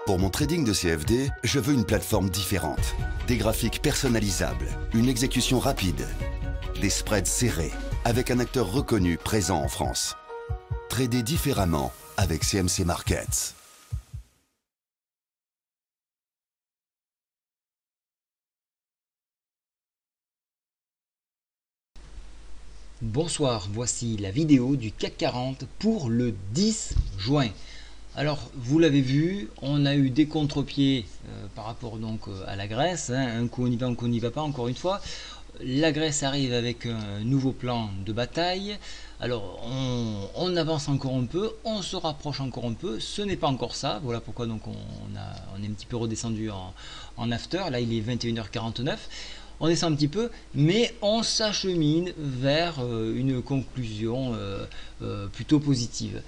Pour mon trading de CFD, je veux une plateforme différente. Des graphiques personnalisables, une exécution rapide, des spreads serrés, avec un acteur reconnu présent en France. Trader différemment avec CMC Markets. Bonsoir, voici la vidéo du CAC 40 pour le 10 juin. Alors, vous l'avez vu, on a eu des contre-pieds par rapport donc à la Grèce. Un coup on y va, un coup on n'y va pas, encore une fois. La Grèce arrive avec un nouveau plan de bataille. Alors, on avance encore un peu, on se rapproche encore un peu. Ce n'est pas encore ça. Voilà pourquoi donc on est un petit peu redescendu en after. Là, il est 21h49. On descend un petit peu, mais on s'achemine vers une conclusion plutôt positive.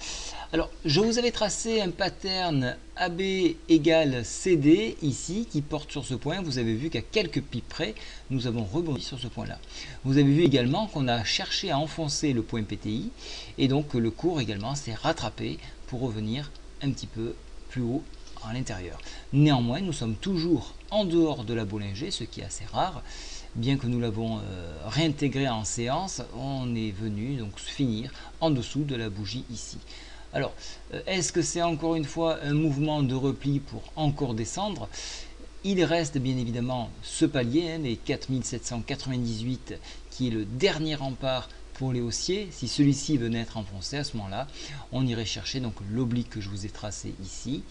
Alors, je vous avais tracé un pattern AB égale CD ici, qui porte sur ce point. Vous avez vu qu'à quelques pips près, nous avons rebondi sur ce point-là. Vous avez vu également qu'on a cherché à enfoncer le point PTI, et donc le cours également s'est rattrapé pour revenir un petit peu plus haut à l'intérieur. Néanmoins, nous sommes toujours en dehors de la Bollinger, ce qui est assez rare. Bien que nous l'avons réintégré en séance, on est venu donc finir en dessous de la bougie ici. Alors, est-ce que c'est encore une fois un mouvement de repli pour encore descendre? Il reste bien évidemment ce palier, les 4798, qui est le dernier rempart pour les haussiers. Si celui-ci venait être enfoncé, à ce moment-là, on irait chercher donc l'oblique que je vous ai tracé ici,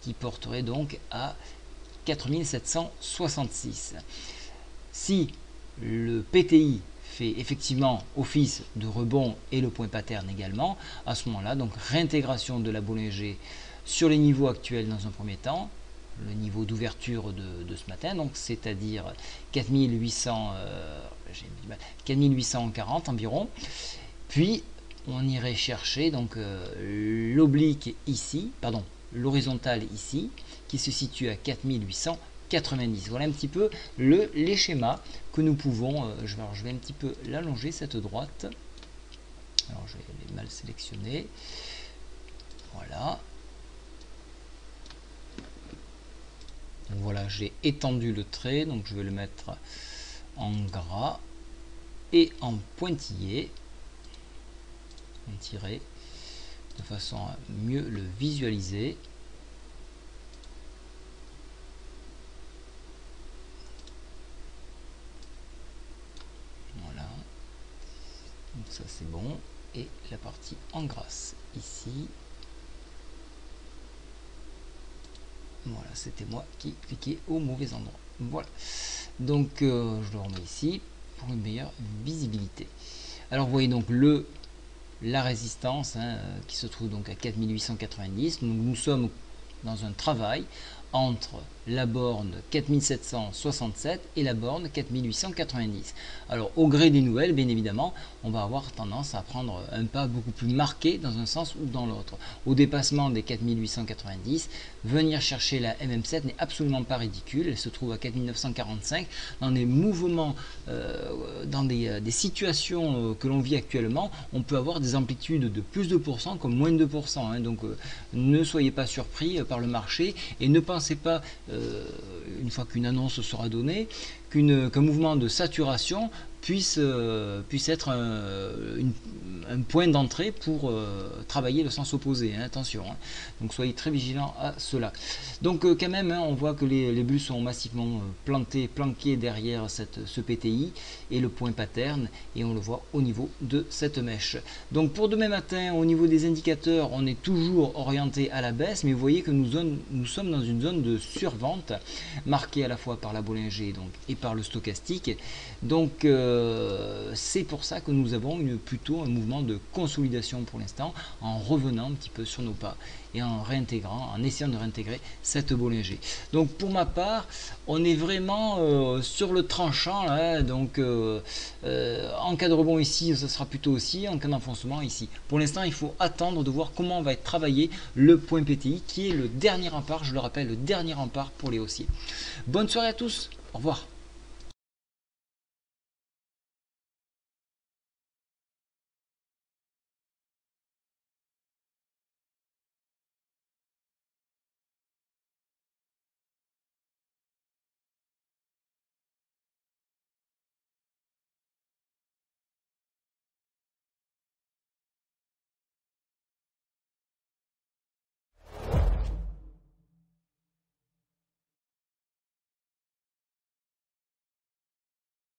qui porterait donc à 4766. Si le PTI fait effectivement office de rebond et le point pattern également, à ce moment-là, donc réintégration de la Bollinger sur les niveaux actuels dans un premier temps, le niveau d'ouverture de ce matin, donc c'est-à-dire 4840 environ, puis on irait chercher donc l'oblique ici, pardon, l'horizontale ici, qui se situe à 4890. Voilà un petit peu les schémas que nous pouvons, je vais un petit peu l'allonger cette droite, alors je vais les mal sélectionner, voilà. Donc voilà, j'ai étendu le trait, donc je vais le mettre en gras et en pointillé, en tiré, de façon à mieux le visualiser. Voilà, donc ça c'est bon, et la partie en grasse ici. Voilà, c'était moi qui cliquais au mauvais endroit. Voilà, donc je le remets ici pour une meilleure visibilité. Alors vous voyez donc la résistance qui se trouve donc à 4890. Donc nous sommes dans un travail entre la borne 4767 et la borne 4890. Alors au gré des nouvelles, bien évidemment, on va avoir tendance à prendre un pas beaucoup plus marqué dans un sens ou dans l'autre. Au dépassement des 4890, venir chercher la MM7 n'est absolument pas ridicule. Elle se trouve à 4945. Dans des mouvements, dans des situations que l'on vit actuellement, on peut avoir des amplitudes de plus de % comme moins de 2%. Donc ne soyez pas surpris par le marché et ne pensez pas, une fois qu'une annonce sera donnée, qu'un mouvement de saturation puisse être un point d'entrée pour travailler le sens opposé, attention, donc soyez très vigilants à cela. Donc quand même, on voit que les bulles sont massivement planquées derrière ce PTI et le point pattern, et on le voit au niveau de cette mèche. Donc pour demain matin, au niveau des indicateurs, on est toujours orienté à la baisse, mais vous voyez que nous sommes dans une zone de survente marquée à la fois par la Bollinger et par le stochastique. Donc c'est pour ça que nous avons plutôt un mouvement de consolidation pour l'instant, en revenant un petit peu sur nos pas et en essayant de réintégrer cette Bollinger. Donc pour ma part, on est vraiment sur le tranchant là, donc en cas de rebond ici, ce sera plutôt aussi, en cas d'enfoncement ici. Pour l'instant, il faut attendre de voir comment va être travaillé le point PTI, qui est le dernier rempart, je le rappelle, le dernier rempart pour les haussiers. Bonne soirée à tous, au revoir.